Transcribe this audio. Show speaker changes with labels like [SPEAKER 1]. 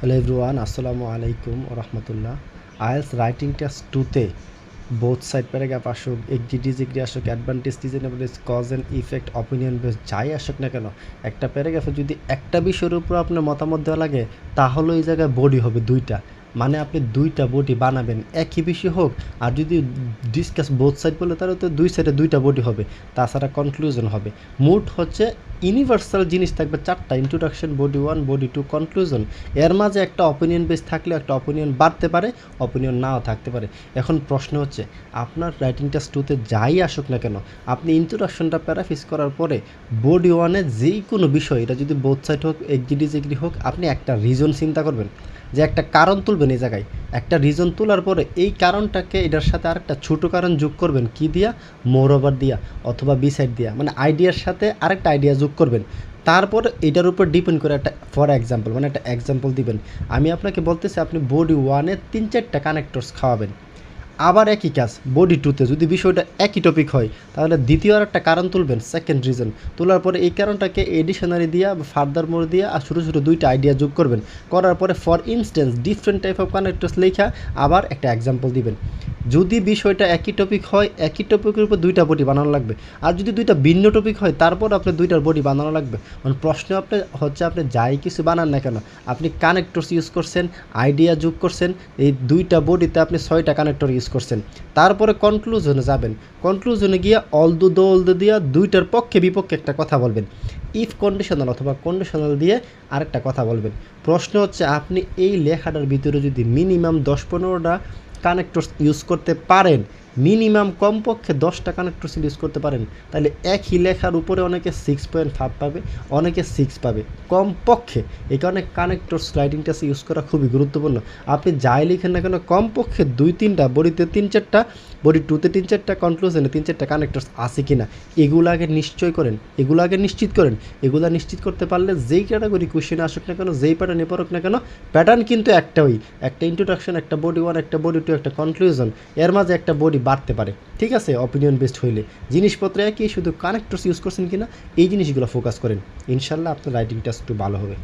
[SPEAKER 1] Hello everyone, আসসালামু আলাইকুম ও রহমতুল্লাহ। আইএলস রাইটিং টেস্ট 2তে বোথ সাইড প্যারাগ্রাফ আসুক, ডিগ্রি আসুক, advantage, disadvantage, cause and effect, opinion base যাই আসুক না কেন, একটা প্যারাগ্রাফে যদি একটা বিষয়ের উপর আপনার মতামত দেওয়া লাগে তাহলে এই জায়গায় বডি হবে দুইটা। মানে আপনি দুইটা বডি বানাবেন, একই বিষয় হোক। আর যদি ডিসকাস বোথ সাইড বলে তাহলে তো দুই সাইডে দুইটা বডি হবে, তাছাড়া কনক্লুশন হবে। মোট হচ্ছে ইউনিভার্সাল জিনিস থাকবে চারটা: ইন্ট্রোডাকশন, বডি 1, বডি 2, কনক্লুশন। এর মাঝে একটা অপিনিয়ন বেস থাকলে একটা অপিনিয়ন বাড়তে পারে, অপিনিয়ন নাও থাকতে পারে। এখন প্রশ্ন হচ্ছে, আপনার রাইটিং টেস্ট 2তে যাই আসুক না কেন, আপনি ইন্ট্রোডাকশনটা প্যারাফিস করার পরে বডি 1-এ যেই কোনো বিষয়, এটা যদি বোথ সাইড হোক, ডিগ্রি হোক, আপনি একটা রিজন চিন্তা করবেন, যে একটা কারণ তুলবেন। এই জায়গায় একটা রিজন তোলার পরে এই কারণটাকে এটার সাথে আরেকটা ছোটো কারণ যোগ করবেন, কি দিয়া? মোর ওভার দিয়া অথবা বি সাইড দিয়া, মানে আইডিয়ার সাথে আরেকটা আইডিয়া যোগ করবেন। তারপর এটার উপর ডিপেন্ড করে একটা ফর এক্সাম্পল, মানে একটা এক্সাম্পল দিবেন। আমি আপনাকে বলতেছি, আপনি বডি 1-এ 3-4টা কানেক্টরস খাওয়াবেন। আবার একই কাজ বডি 2-তে, যদি বিষয়টা একই টপিক হয় তাহলে দ্বিতীয় আর একটা কারণ তুলবেন, সেকেন্ড রিজন। তোলার পরে এই কারণটাকে এডিশনারি দিয়া বা ফার্দার মোর দিয়া আর ছোটো ছোটো দুইটা আইডিয়া যোগ করবেন। করার পরে for instance different type of connectors লেখা আবার একটা এক্সাম্পল দিবেন। যদি বিষয়টা একই টপিক হয়, একই টপিকের উপর দুইটা বডি বানানো লাগবে। আর যদি দুইটা ভিন্ন টপিক হয় তারপর আপনার দুইটার বডি বানানো লাগবে। মানে প্রশ্ন আপনি যাই কিছু বানান না কেন, আপনি কানেক্টরস ইউজ করছেন, আইডিয়া যোগ করছেন, এই দুইটা বডিতে আপনি 6টা কানেক্টর ইউজ করছেন। তারপরে কনক্লুশনে যাবেন। কনক্লুশনে গিয়ে অলদো দিয়া দুইটার পক্ষে বিপক্ষে একটা কথা বলবেন। ইফ কন্ডিশনাল অথবা কন্ডিশনাল দিয়ে আরেকটা কথা বলবেন। প্রশ্ন হচ্ছে, আপনি এই লেখাটার ভিতরে যদি মিনিমাম 10-15টা কানেক্টরস ইউজ করতে পারেন, মিনিমাম কমপক্ষে 10টা কানেক্টরস ইউজ করতে পারেন, তাহলে একই লেখার উপরে অনেকে 6.5 পাবে, অনেকে 6 পাবে কমপক্ষে। এই কারণে কানেক্টরস রাইটিং টেস্ট ইউজ করা খুবই গুরুত্বপূর্ণ। আপনি যাই লিখেন না কেন, কমপক্ষে 2-3টা, বডিতে 3-4টা, বডি 2-তে 3-4টা, কনক্লুশনে 3-4টা কানেক্টরস আছে কি না এগুলো আগে নিশ্চয় করেন, এগুলো আগে নিশ্চিত করেন। এগুলো নিশ্চিত করতে পারলে যেই ক্যাটাগরি কোশ্চেনে আসুক না কেন, যেই প্যাটার্নে পড়ুক না কেন, প্যাটার্ন কিন্তু একটাই, একটা ইন্ট্রোডাকশন, একটা বডি 1, একটা বডি 2, একটা কনক্লুশন, এর মাঝে একটা বডি বাড়তে পারে। ঠিক আছে, অপিনিয়ন বেসড হইলে জিনিসপত্র একই, শুধু কানেক্টরস ইউজ করছেন কিনা এই জিনিসগুলো ফোকাস করেন। ইনশাল্লাহ আপনার রাইটিং টেস্ট একটু ভালো হবে।